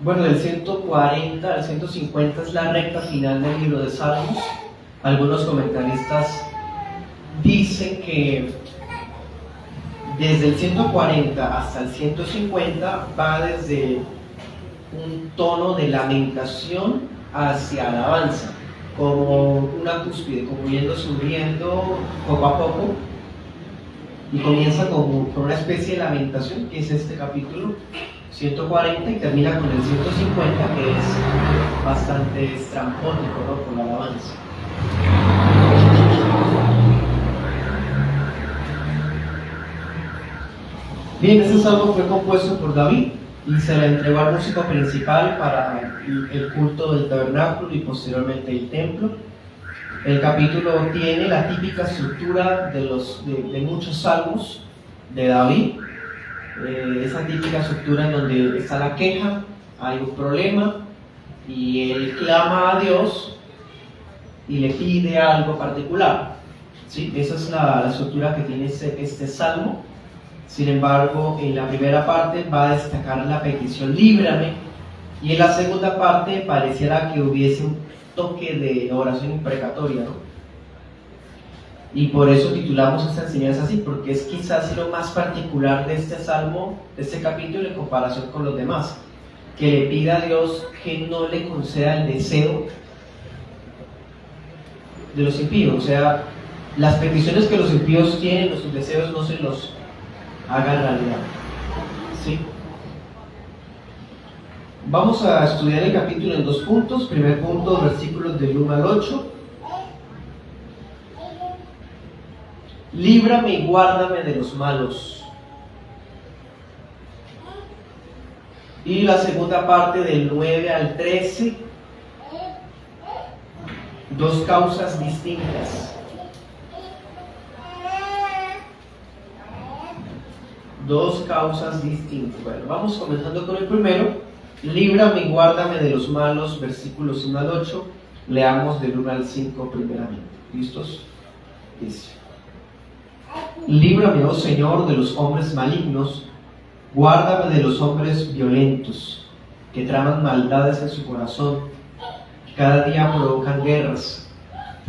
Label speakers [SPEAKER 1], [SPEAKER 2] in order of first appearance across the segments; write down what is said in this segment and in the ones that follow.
[SPEAKER 1] Bueno, del 140 al 150 es la recta final del libro de Salmos. Algunos comentaristas dicen que desde el 140 hasta el 150 va desde un tono de lamentación hacia alabanza, como una cúspide, como yendo subiendo poco a poco, y comienza como con una especie de lamentación, que es este capítulo 140, y termina con el 150, que es bastante estrambótico, ¿no?, con la alabanza. Bien, este salmo fue compuesto por David y se le entregó al músico principal para el culto del tabernáculo y posteriormente el templo. El capítulo tiene la típica estructura de muchos salmos de David, esa típica estructura en donde está la queja, hay un problema y él clama a Dios y le pide algo particular, ¿sí? Esa es la estructura que tiene este salmo. Sin embargo, en la primera parte va a destacar la petición líbrame, y en la segunda parte pareciera que hubiese un toque de oración imprecatoria, ¿no? Y por eso titulamos esta enseñanza así, porque es quizás lo más particular de este salmo, de este capítulo en comparación con los demás, que le pida a Dios que no le conceda el deseo de los impíos. O sea, las peticiones que los impíos tienen, sus deseos, no se los haga realidad, ¿sí? Vamos a estudiar el capítulo en 2 puntos. Primer punto, versículos del 1 al 8. Líbrame y guárdame de los malos. Y la segunda parte, del 9 al 13. 2 causas distintas. 2 causas distintas. Bueno, vamos comenzando con el primero. Líbrame y guárdame de los malos, versículos 1 al 8. Leamos del 1 al 5 primeramente. ¿Listos? Dice: Líbrame, oh Señor, de los hombres malignos, guárdame de los hombres violentos, que traman maldades en su corazón, que cada día provocan guerras,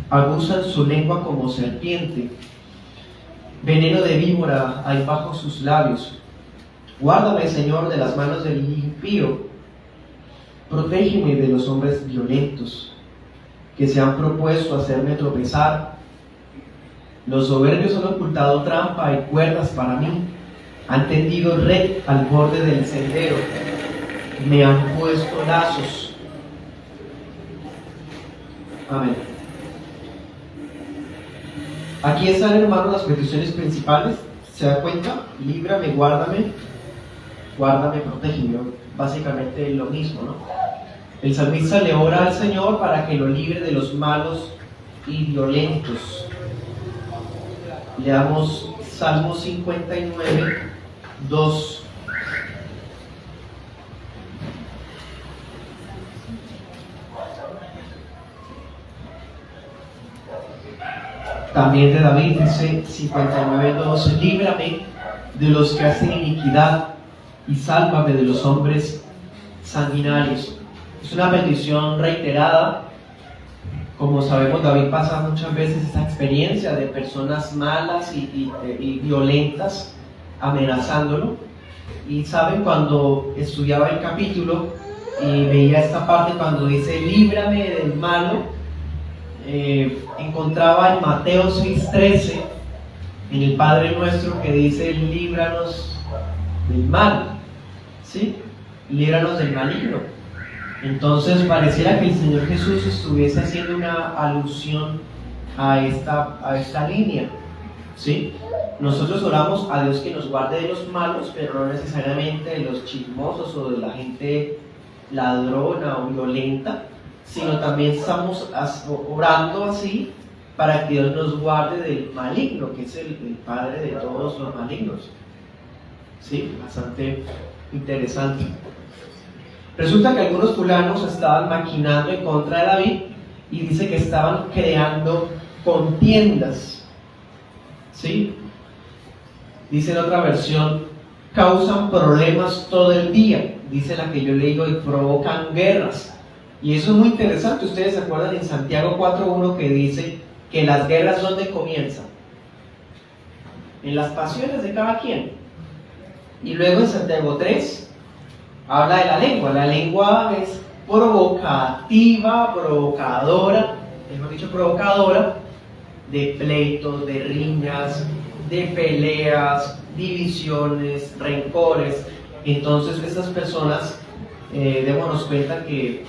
[SPEAKER 1] agusan su lengua como serpiente, veneno de víbora hay bajo sus labios. Guárdame, Señor, de las manos del impío, protégeme de los hombres violentos, que se han propuesto hacerme tropezar. Los soberbios han ocultado trampa y cuerdas para mí, han tendido red al borde del sendero, me han puesto lazos. Amén. Aquí están, hermanos, las peticiones principales. ¿Se da cuenta? Líbrame, guárdame, protégeme. Básicamente lo mismo, ¿no? El salmista le ora al Señor para que lo libre de los malos y violentos. Leamos Salmo 59, 2. También de David dice 59:2: Líbrame de los que hacen iniquidad y sálvame de los hombres sanguinarios. Es una petición reiterada. Como sabemos, David pasa muchas veces esta experiencia de personas malas y violentas amenazándolo. Y saben, cuando estudiaba el capítulo y veía esta parte cuando dice líbrame del malo, encontraba en Mateo 6:13, en el Padre Nuestro, que dice líbranos del mal, ¿sí? Líbranos del maligno. Entonces pareciera que el Señor Jesús estuviese haciendo una alusión a esta línea, ¿sí? Nosotros oramos a Dios que nos guarde de los malos, pero no necesariamente de los chismosos o de la gente ladrona o violenta, sino también estamos orando así para que Dios nos guarde del maligno, que es el padre de todos los malignos. Sí, bastante interesante. Resulta que algunos fulanos estaban maquinando en contra de David y dice que estaban creando contiendas, ¿sí? Dice en otra versión, causan problemas todo el día. dice la que yo le digo, y provocan guerras. Y eso es muy interesante. Ustedes se acuerdan en Santiago 4:1 que dice que las guerras, ¿dónde comienzan? En las pasiones de cada quien. Y luego en Santiago 3 habla de la lengua. La lengua es provocativa, provocadora, mejor dicho, provocadora de pleitos, de riñas, de peleas, divisiones, rencores. Entonces estas personas, démonos cuenta que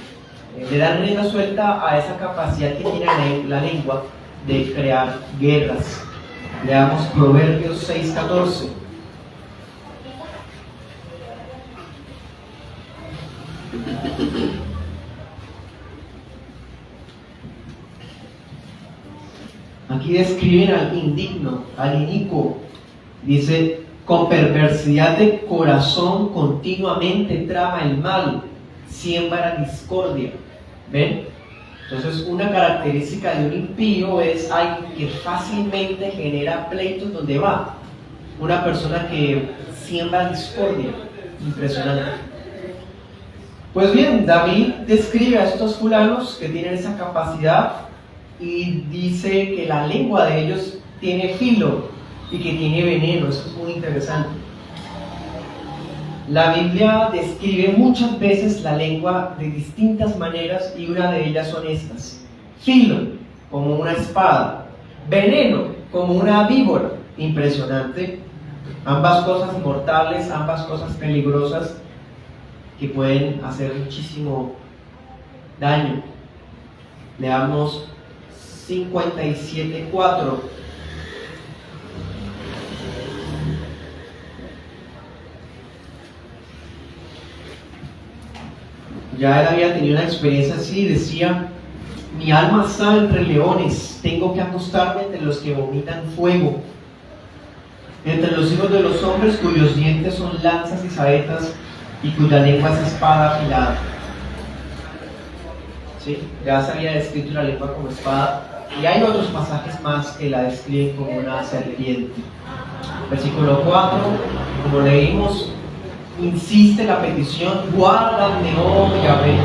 [SPEAKER 1] le dan rienda suelta a esa capacidad que tiene la lengua de crear guerras. Leamos Proverbios 6:14. Aquí describen al indigno, al inicuo. Dice, con perversidad de corazón continuamente trama el mal, siembra discordia. ¿Ven? Entonces, una característica de un impío es alguien que fácilmente genera pleitos donde va. Una persona que siembra discordia. Impresionante. Pues bien, David describe a estos fulanos que tienen esa capacidad y dice que la lengua de ellos tiene filo y que tiene veneno. Eso es muy interesante. La Biblia describe muchas veces la lengua de distintas maneras y una de ellas son estas. Filo, como una espada. Veneno, como una víbora. Impresionante. Ambas cosas mortales, ambas cosas peligrosas que pueden hacer muchísimo daño. Leamos 57:4. Ya él había tenido una experiencia así, decía, mi alma está entre leones, tengo que acostarme entre los que vomitan fuego, entre los hijos de los hombres cuyos dientes son lanzas y saetas y cuya lengua es espada afilada. ¿Sí? Ya se había descrito la lengua como espada, y hay otros pasajes más que la describen como una serpiente. Versículo 4, como leímos, insiste la petición, guárdame, oh Yahvé.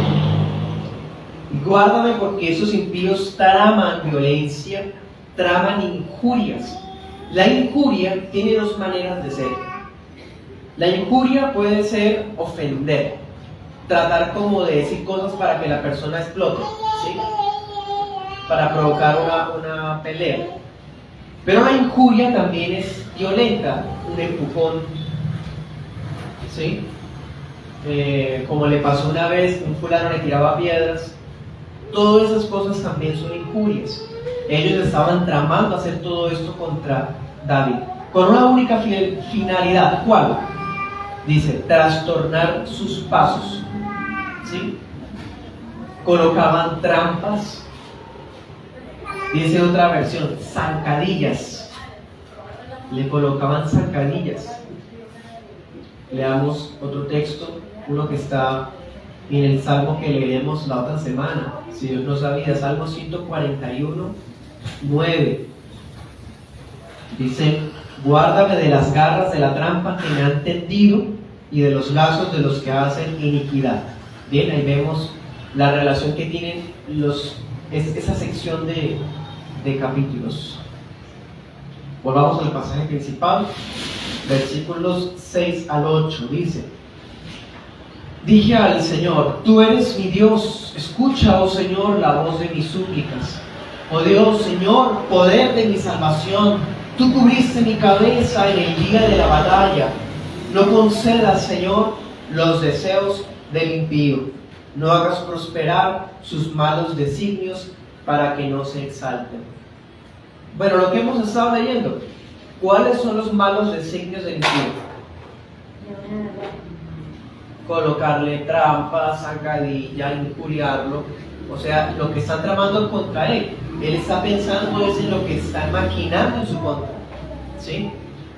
[SPEAKER 1] Guárdame porque esos impíos traman violencia, traman injurias. La injuria tiene dos maneras de ser. La injuria puede ser ofender, tratar como de decir cosas para que la persona explote, ¿sí? Para provocar una pelea. Pero la injuria también es violenta, un empujón, ¿sí? Como le pasó una vez, un fulano le tiraba piedras. Todas esas cosas también son injurias. Ellos estaban tramando hacer todo esto contra David, con una única finalidad. ¿Cuál? Dice, trastornar sus pasos, ¿sí? Colocaban trampas. Dice otra versión, zancadillas. Le colocaban zancadillas. Leamos otro texto, uno que está en el Salmo que leeremos la otra semana, si Dios no sabía, Salmo 141:9. Dice, guárdame de las garras de la trampa que me han tendido y de los lazos de los que hacen iniquidad. Bien, ahí vemos la relación que tienen esa sección de capítulos. Volvamos al pasaje principal, versículos 6 al 8, dice, dije al Señor, tú eres mi Dios, escucha, oh Señor, la voz de mis súplicas. Oh Dios, Señor, poder de mi salvación, tú cubriste mi cabeza en el día de la batalla. No concedas, Señor, los deseos del impío. No hagas prosperar sus malos designios para que no se exalten. Bueno, lo que hemos estado leyendo, ¿cuáles son los malos designios del impío? Colocarle trampas, zancadilla, injuriarlo. O sea, lo que están tramando contra él. Él está pensando es en lo que están maquinando en su contra, ¿sí?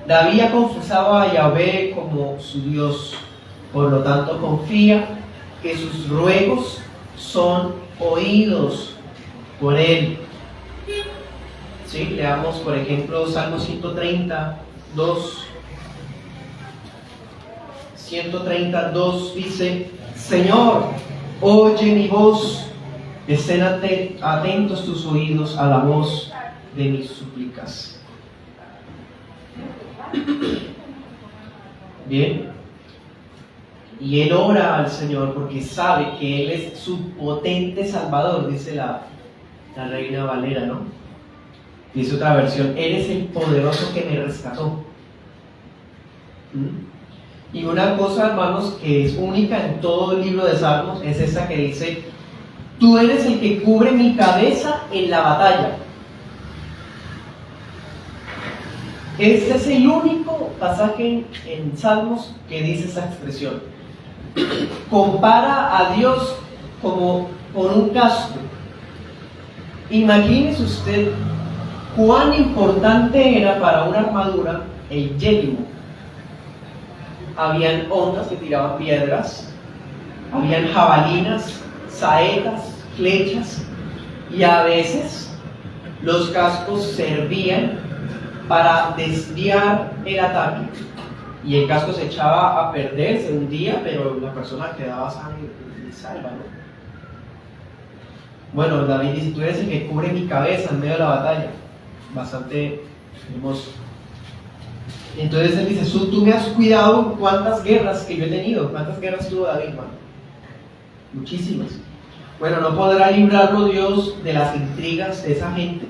[SPEAKER 1] David ha confesado a Yahvé como su Dios. Por lo tanto, confía que sus ruegos son oídos por él. ¿Sí? Leamos, por ejemplo, Salmo 132. 132 dice: Señor, oye mi voz, estén atentos tus oídos a la voz de mis súplicas. Bien, y él ora al Señor porque sabe que Él es su potente Salvador, dice la Reina Valera, ¿no? Dice otra versión: Él es el poderoso que me rescató. Y una cosa, hermanos, que es única en todo el libro de Salmos es esta que dice: tú eres el que cubre mi cabeza en la batalla. Este es el único pasaje en Salmos que dice esta expresión. Compara a Dios como con un casco. Imagínese usted cuán importante era para una armadura el yelmo. Habían ondas que tiraban piedras, habían jabalinas, saetas, flechas, y a veces los cascos servían para desviar el ataque, y el casco se echaba a perder, se hundía, pero la persona quedaba sana y salva, ¿no? Bueno, David dice: tú eres el que cubre mi cabeza en medio de la batalla. Bastante hermoso. Entonces él dice: tú me has cuidado. ¿Cuántas guerras que yo he tenido? ¿Cuántas guerras tuvo David, hermano? Muchísimas. Bueno, ¿no podrá librarlo Dios de las intrigas de esa gente?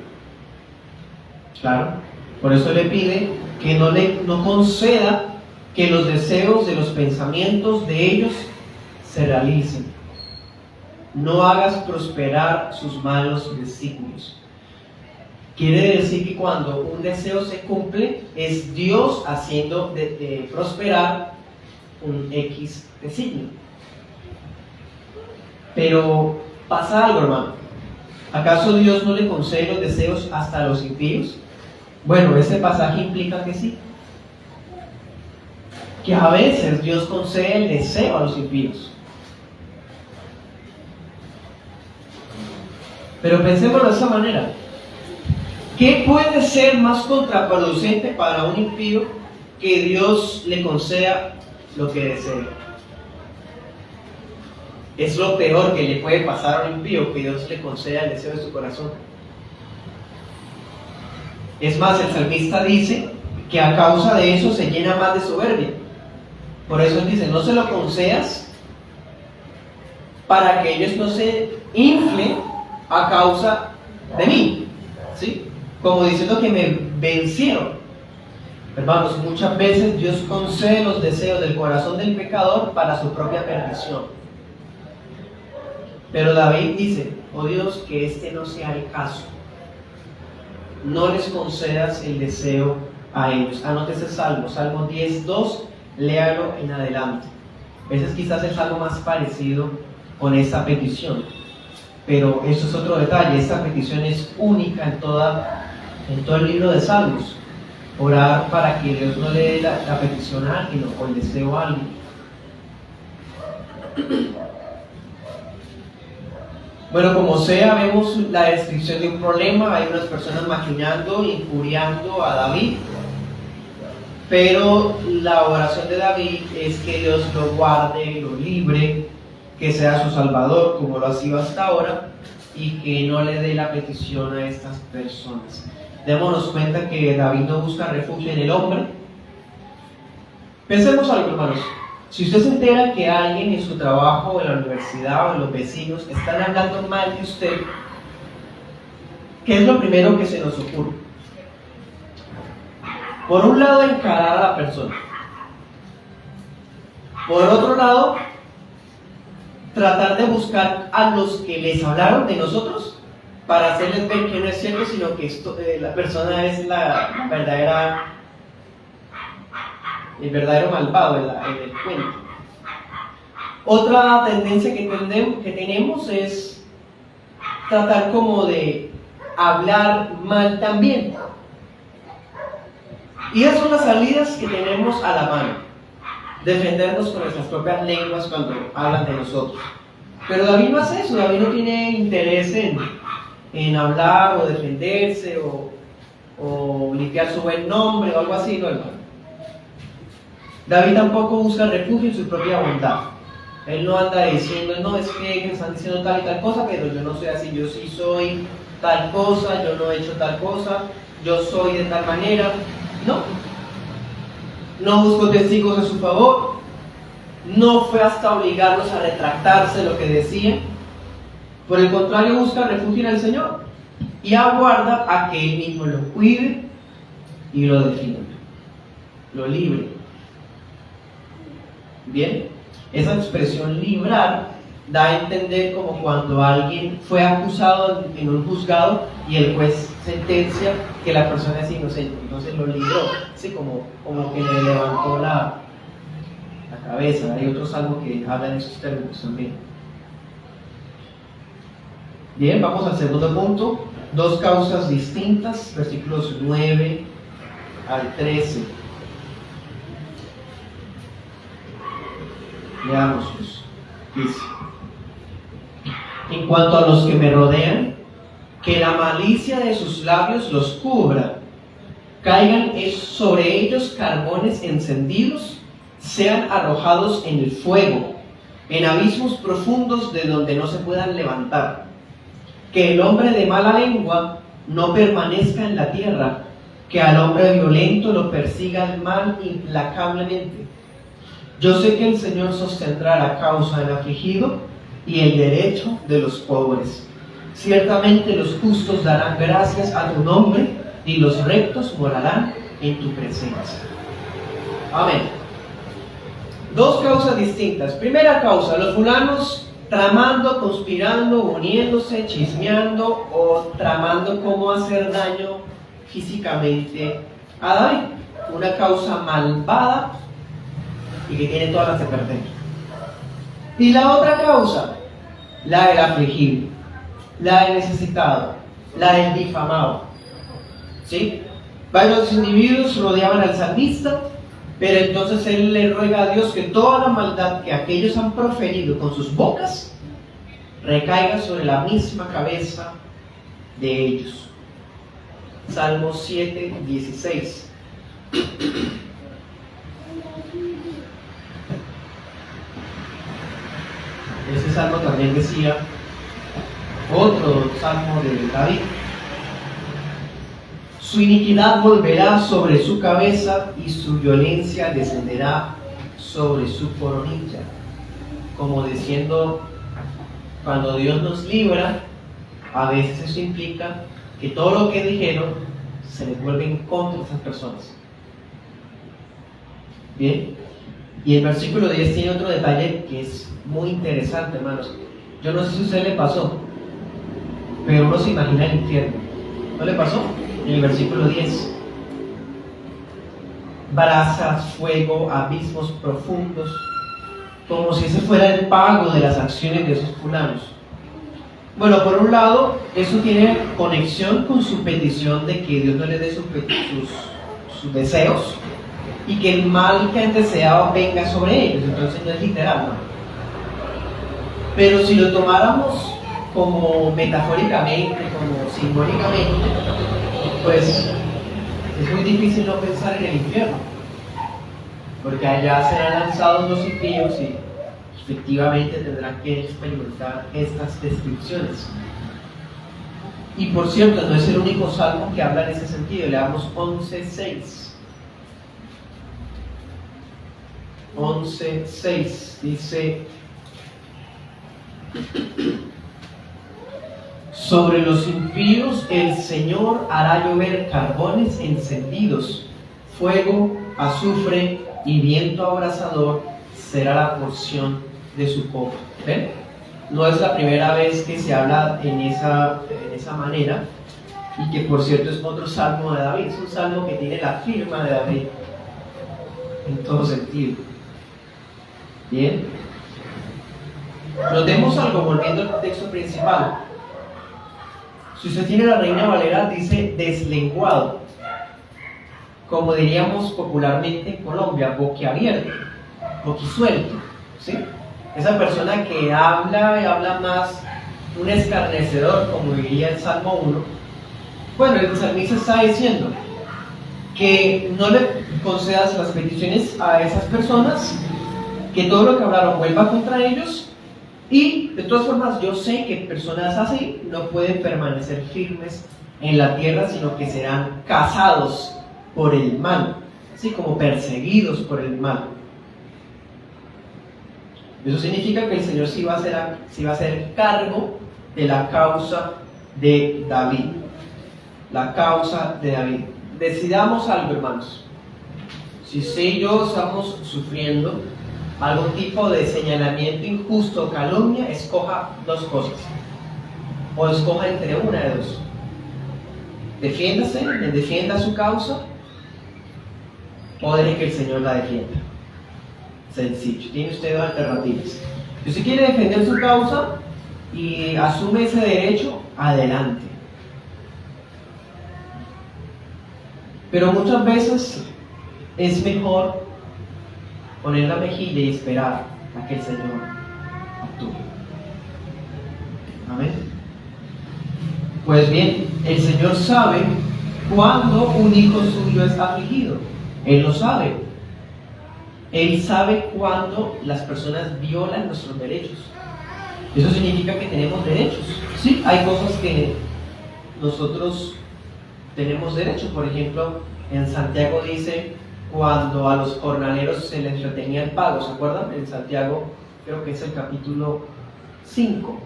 [SPEAKER 1] Claro. Por eso le pide que no conceda que los deseos de los pensamientos de ellos se realicen. No hagas prosperar sus malos designios. Quiere decir que cuando un deseo se cumple, es Dios haciendo de prosperar un X designio. Pero pasa algo, hermano. ¿Acaso Dios no le concede los deseos hasta a los impíos? Bueno, este pasaje implica que sí. Que a veces Dios concede el deseo a los impíos. Pero pensémoslo de esa manera. ¿Qué puede ser más contraproducente para un impío que Dios le conceda lo que desea? Es lo peor que le puede pasar a un impío, que Dios le conceda el deseo de su corazón. Es más, el salmista dice que a causa de eso se llena más de soberbia. Por eso él dice: no se lo concedas para que ellos no se inflen a causa de mí, ¿sí? Como diciendo que me vencieron. Hermanos, muchas veces Dios concede los deseos del corazón del pecador para su propia perdición. Pero David dice: oh Dios, que este no sea el caso. No les concedas el deseo a ellos. Anótese Salmo 10:2, léalo en adelante. Ese es quizás el salmo más parecido con esta petición. Pero eso es otro detalle. Esta petición es única en todo el libro de Salmos. Orar para que Dios no le dé la petición a alguien o el deseo a alguien. Bueno, como sea, vemos la descripción de un problema. Hay unas personas maquinando, injuriando a David. Pero la oración de David es que Dios lo guarde, lo libre, que sea su salvador como lo ha sido hasta ahora, y que no le dé la petición a estas personas. Démonos cuenta que David no busca refugio en el hombre. Pensemos algo, hermanos. Si usted se entera que alguien en su trabajo, en la universidad o en los vecinos están hablando mal de usted, ¿qué es lo primero que se nos ocurre? Por un lado, encarar a la persona. Por otro lado, tratar de buscar a los que les hablaron de nosotros para hacerles ver que no es cierto, sino que la persona es el verdadero malvado en el cuento. Otra tendencia que tenemos es tratar como de hablar mal también. Y esas son las salidas que tenemos a la mano. Defendernos con nuestras propias lenguas cuando hablan de nosotros. Pero David no hace eso. David no tiene interés en hablar o defenderse o limpiar su buen nombre o algo así, no, hermano. David tampoco busca refugio en su propia bondad. Él no anda diciendo, no, es que me están diciendo tal y tal cosa, pero yo no soy así, yo sí soy tal cosa, yo no he hecho tal cosa, yo soy de tal manera. No. No buscó testigos a su favor. No fue hasta obligarlos a retractarse de lo que decían. Por el contrario, busca refugio en el Señor y aguarda a que Él mismo lo cuide y lo defienda, lo libre. Bien, esa expresión librar da a entender como cuando alguien fue acusado en un juzgado y el juez sentencia que la persona es inocente, entonces lo libró, ¿sí? como que le levantó la cabeza. Hay otros salmos que hablan de esos términos también. Bien, vamos al segundo punto. Dos causas distintas, versículos 9 al 13. Leámoslos. Dice: en cuanto a los que me rodean, que la malicia de sus labios los cubra, caigan sobre ellos carbones encendidos, sean arrojados en el fuego, en abismos profundos de donde no se puedan levantar. Que el hombre de mala lengua no permanezca en la tierra, que al hombre violento lo persiga el mal implacablemente. Yo sé que el Señor sostendrá la causa del afligido y el derecho de los pobres. Ciertamente los justos darán gracias a tu nombre y los rectos morarán en tu presencia. Amén. Dos causas distintas. Primera causa, los fulanos tramando, conspirando, uniéndose, chismeando o tramando cómo hacer daño físicamente a David. Una causa malvada y que tiene todas las de perder. Y la otra causa, la del afligido, la del necesitado, la del difamado. ¿Sí? Varios individuos rodeaban al salmista, pero entonces él le ruega a Dios que toda la maldad que aquellos han proferido con sus bocas recaiga sobre la misma cabeza de ellos. Salmo 7, 16. Ese salmo también decía, otro salmo de David: su iniquidad volverá sobre su cabeza y su violencia descenderá sobre su coronilla. Como diciendo, cuando Dios nos libra, a veces eso implica que todo lo que dijeron se les vuelve en contra de esas personas. Bien, y el versículo 10 tiene otro detalle que es muy interesante, hermanos. Yo no sé si a usted le pasó, pero uno se imagina el infierno. ¿No le pasó? En el versículo 10: brasas, fuego, abismos profundos, como si ese fuera el pago de las acciones de esos fulanos. Bueno, por un lado, eso tiene conexión con su petición de que Dios no les dé sus deseos y que el mal que han deseado venga sobre ellos. Entonces no es literal, ¿no? Pero si lo tomáramos como metafóricamente, como simbólicamente, pues es muy difícil no pensar en el infierno, porque allá serán lanzados los impíos y efectivamente tendrán que experimentar estas descripciones. Y por cierto, no es el único salmo que habla en ese sentido. Leamos 11:6. 11:6 dice: sobre los impíos el Señor hará llover carbones encendidos, fuego, azufre y viento abrasador será la porción de su copa. ¿Ven? No es la primera vez que se habla en esa manera, y que por cierto es otro salmo de David. Es un salmo que tiene la firma de David en todo sentido. Bien, notemos algo volviendo al texto principal. Si usted tiene la Reina Valera, dice deslenguado, como diríamos popularmente en Colombia, boquiabierto, boquisuelto, ¿sí? Esa persona que habla y habla más, un escarnecedor, como diría el Salmo 1. Bueno, el salmista está diciendo, que no le concedas las peticiones a esas personas, que todo lo que hablaron vuelva contra ellos. Y de todas formas yo sé que personas así no pueden permanecer firmes en la tierra, sino que serán cazados por el mal, así como perseguidos por el mal. Eso significa que el Señor sí va a hacer cargo de la causa de David. La causa de David. Decidamos algo, hermanos. Si usted y yo estamos sufriendo algún tipo de señalamiento injusto o calumnia, escoja dos cosas. O escoja entre una de dos. Defiéndase, defienda su causa, o deje que el Señor la defienda. Sencillo. Tiene usted dos alternativas. Si usted quiere defender su causa y asume ese derecho, adelante. Pero muchas veces es mejor poner la mejilla y esperar a que el Señor actúe. Amén. Pues bien, el Señor sabe cuándo un hijo suyo es afligido. Él lo sabe. Él sabe cuándo las personas violan nuestros derechos. Eso significa que tenemos derechos. Sí, hay cosas que nosotros tenemos derechos. Por ejemplo, en Santiago dice, cuando a los jornaleros se les retenía el pago, ¿se acuerdan? En Santiago, creo que es el capítulo 5.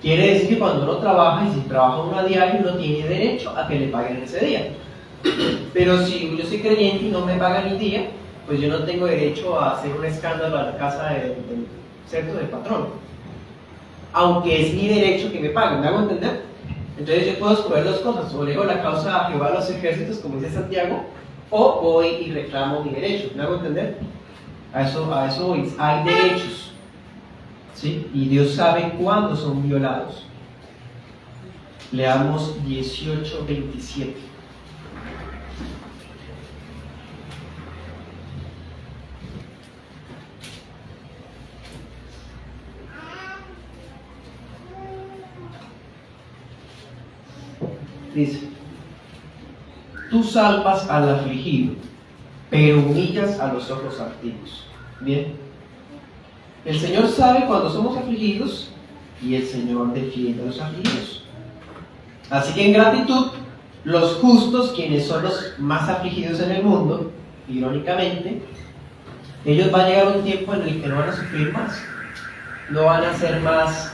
[SPEAKER 1] Quiere decir que cuando uno trabaja, y si trabaja uno a diario, uno tiene derecho a que le paguen ese día. Pero si yo soy creyente y no me pagan el día, pues yo no tengo derecho a hacer un escándalo a la casa del patrón. Aunque es mi derecho que me paguen, ¿me hago entender? Entonces yo puedo escoger dos cosas: o le hago la causa a Jehová de los ejércitos, como dice Santiago, o voy y reclamo mi derecho, ¿me hago entender? A eso voy. Hay derechos, ¿sí? Y Dios sabe cuándo son violados. Leamos 18:27. Dice: tú salvas al afligido, pero humillas a los ojos altivos. Bien. El Señor sabe cuando somos afligidos y el Señor defiende a los afligidos. Así que en gratitud, los justos, quienes son los más afligidos en el mundo, irónicamente, ellos van a llegar un tiempo en el que no van a sufrir más, no van a ser más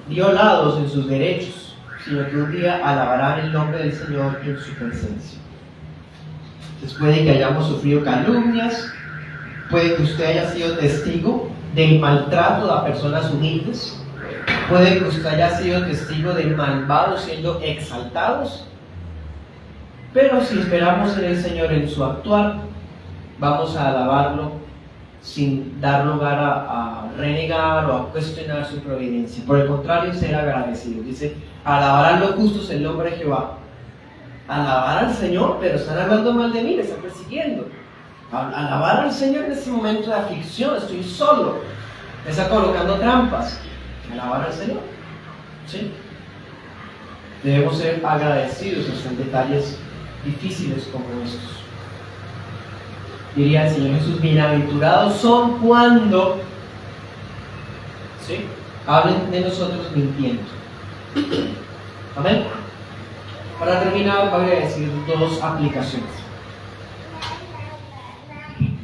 [SPEAKER 1] violados en sus derechos, sino que un día alabarán el nombre del Señor en su presencia. Entonces puede que hayamos sufrido calumnias, puede que usted haya sido testigo del maltrato a personas humildes, puede que usted haya sido testigo de malvados siendo exaltados, pero si esperamos en el Señor en su actuar, vamos a alabarlo sin dar lugar a renegar o a cuestionar su providencia. Por el contrario, ser agradecido. Dice: alabarán los justos el nombre de Jehová. Alabar al Señor, pero están hablando mal de mí, me están persiguiendo. Alabar al Señor en este momento de aflicción, estoy solo, me está colocando trampas. Alabar al Señor, ¿sí? Debemos ser agradecidos en detalles difíciles como estos. Diría el Señor Jesús: bienaventurados son cuando, ¿sí?, hablen de nosotros mintiendo. Amén. Para terminar, voy a decir dos aplicaciones.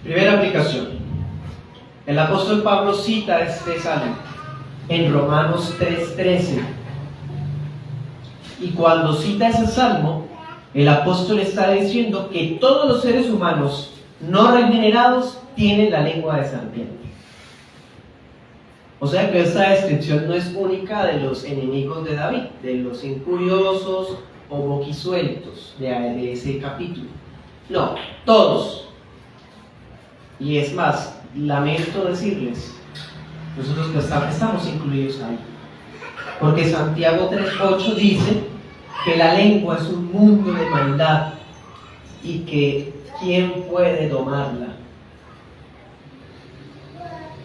[SPEAKER 1] Primera aplicación: el apóstol Pablo cita este salmo en Romanos 3:13. Y cuando cita ese salmo, el apóstol está diciendo que todos los seres humanos no regenerados tienen la lengua de serpiente. O sea que esta descripción no es única de los enemigos de David, de los incuriosos o boquisueltos de ese capítulo. No, todos. Y es más, lamento decirles, nosotros estamos incluidos ahí. Porque Santiago 3:8 dice que la lengua es un mundo de maldad y que ¿quién puede domarla?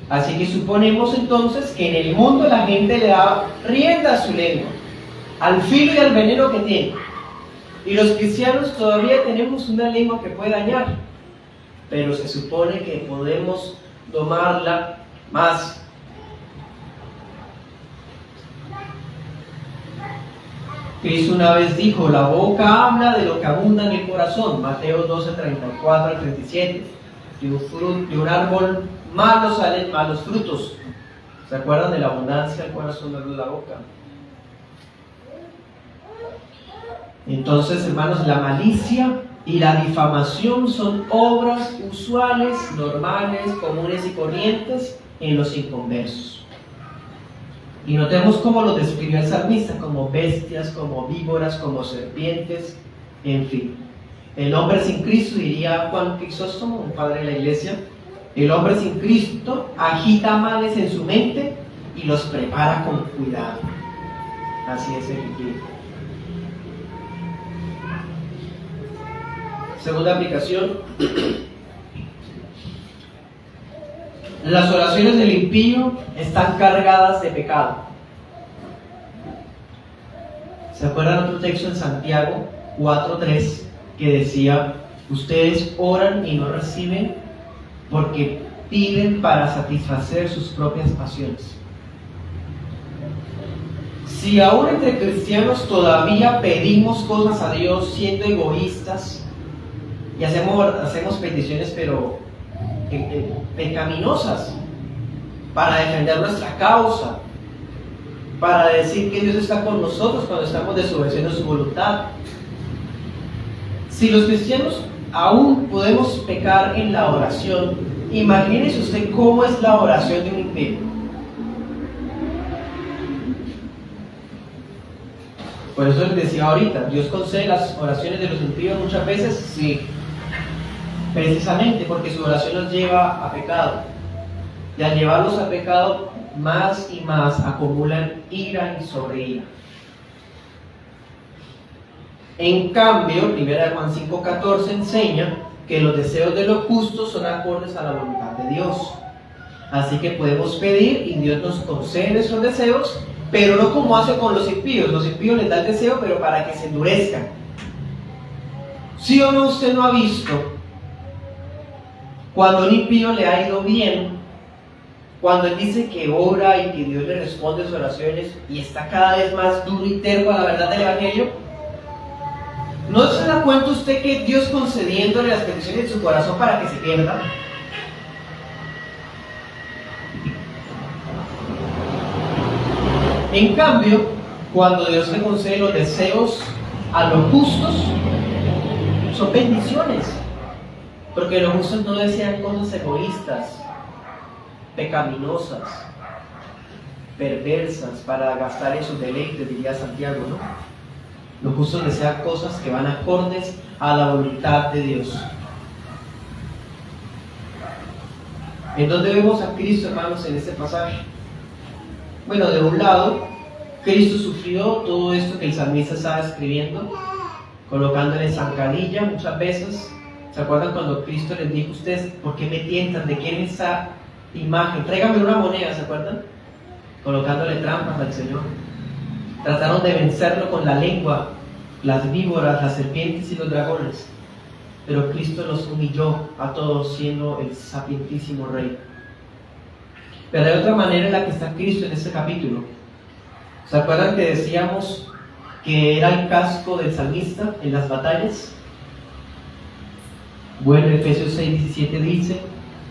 [SPEAKER 1] Así que suponemos entonces que en el mundo la gente le da rienda a su lengua, al filo y al veneno que tiene. Y los cristianos todavía tenemos una lengua que puede dañar, pero se supone que podemos domarla más. Cristo una vez dijo: la boca habla de lo que abunda en el corazón. Mateo 12, 34 al 37. De un árbol malo salen malos frutos. ¿Se acuerdan de la abundancia del corazón de la boca? Entonces, hermanos, la malicia y la difamación son obras usuales, normales, comunes y corrientes en los inconversos. Y notemos cómo lo describió el salmista: como bestias, como víboras, como serpientes, en fin. El hombre sin Cristo, diría Juan Crisóstomo, un padre de la iglesia, el hombre sin Cristo agita males en su mente y los prepara con cuidado. Así es el impío. Segunda aplicación: las oraciones del impío están cargadas de pecado. ¿Se acuerdan otro texto en Santiago 4:3 que decía: ustedes oran y no reciben porque piden para satisfacer sus propias pasiones? Si aún entre cristianos todavía pedimos cosas a Dios siendo egoístas y hacemos peticiones pero pecaminosas para defender nuestra causa, para decir que Dios está con nosotros cuando estamos desobedeciendo su voluntad. Si los cristianos aún podemos pecar en la oración, imagínese usted cómo es la oración de un impío. Por eso les decía ahorita, Dios concede las oraciones de los impíos muchas veces, sí, precisamente porque su oración los lleva a pecado. Y al llevarlos a pecado, más y más acumulan ira y sobreira. En cambio, 1 Juan 5:14 enseña que los deseos de los justos son acordes a la voluntad de Dios. Así que podemos pedir y Dios nos concede esos deseos, pero no como hace con los impíos. Los impíos les da el deseo, pero para que se endurezcan. ¿Sí o no usted no ha visto cuando a un impío le ha ido bien? Cuando él dice que ora y que Dios le responde sus oraciones y está cada vez más duro y terco a la verdad del Evangelio, ¿no se da cuenta usted que Dios concediéndole las peticiones de su corazón para que se pierda? En cambio, cuando Dios le concede los deseos a los justos, son bendiciones, porque los justos no desean cosas egoístas, pecaminosas, perversas, para gastar en sus deleites, diría Santiago, ¿no? Los justos desean cosas que van acordes a la voluntad de Dios. ¿En dónde vemos a Cristo, hermanos, en este pasaje? Bueno, de un lado, Cristo sufrió todo esto que el salmista estaba escribiendo, colocándole en zancadilla muchas veces. ¿Se acuerdan cuando Cristo les dijo: ustedes, ¿por qué me tientan? ¿De quién es esa imagen? Tráigame una moneda, ¿se acuerdan? Colocándole trampas al Señor. Trataron de vencerlo con la lengua, las víboras, las serpientes y los dragones. Pero Cristo los humilló a todos, siendo el sapientísimo Rey. Pero hay otra manera en la que está Cristo en este capítulo. ¿Se acuerdan que decíamos que era el casco del salmista en las batallas? Bueno, Efesios 6:17 dice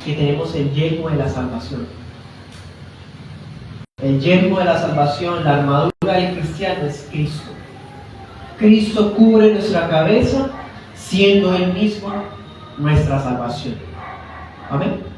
[SPEAKER 1] que tenemos el yelmo de la salvación. El yelmo de la salvación, la armadura del cristiano es Cristo. Cristo cubre nuestra cabeza, siendo Él mismo nuestra salvación. Amén.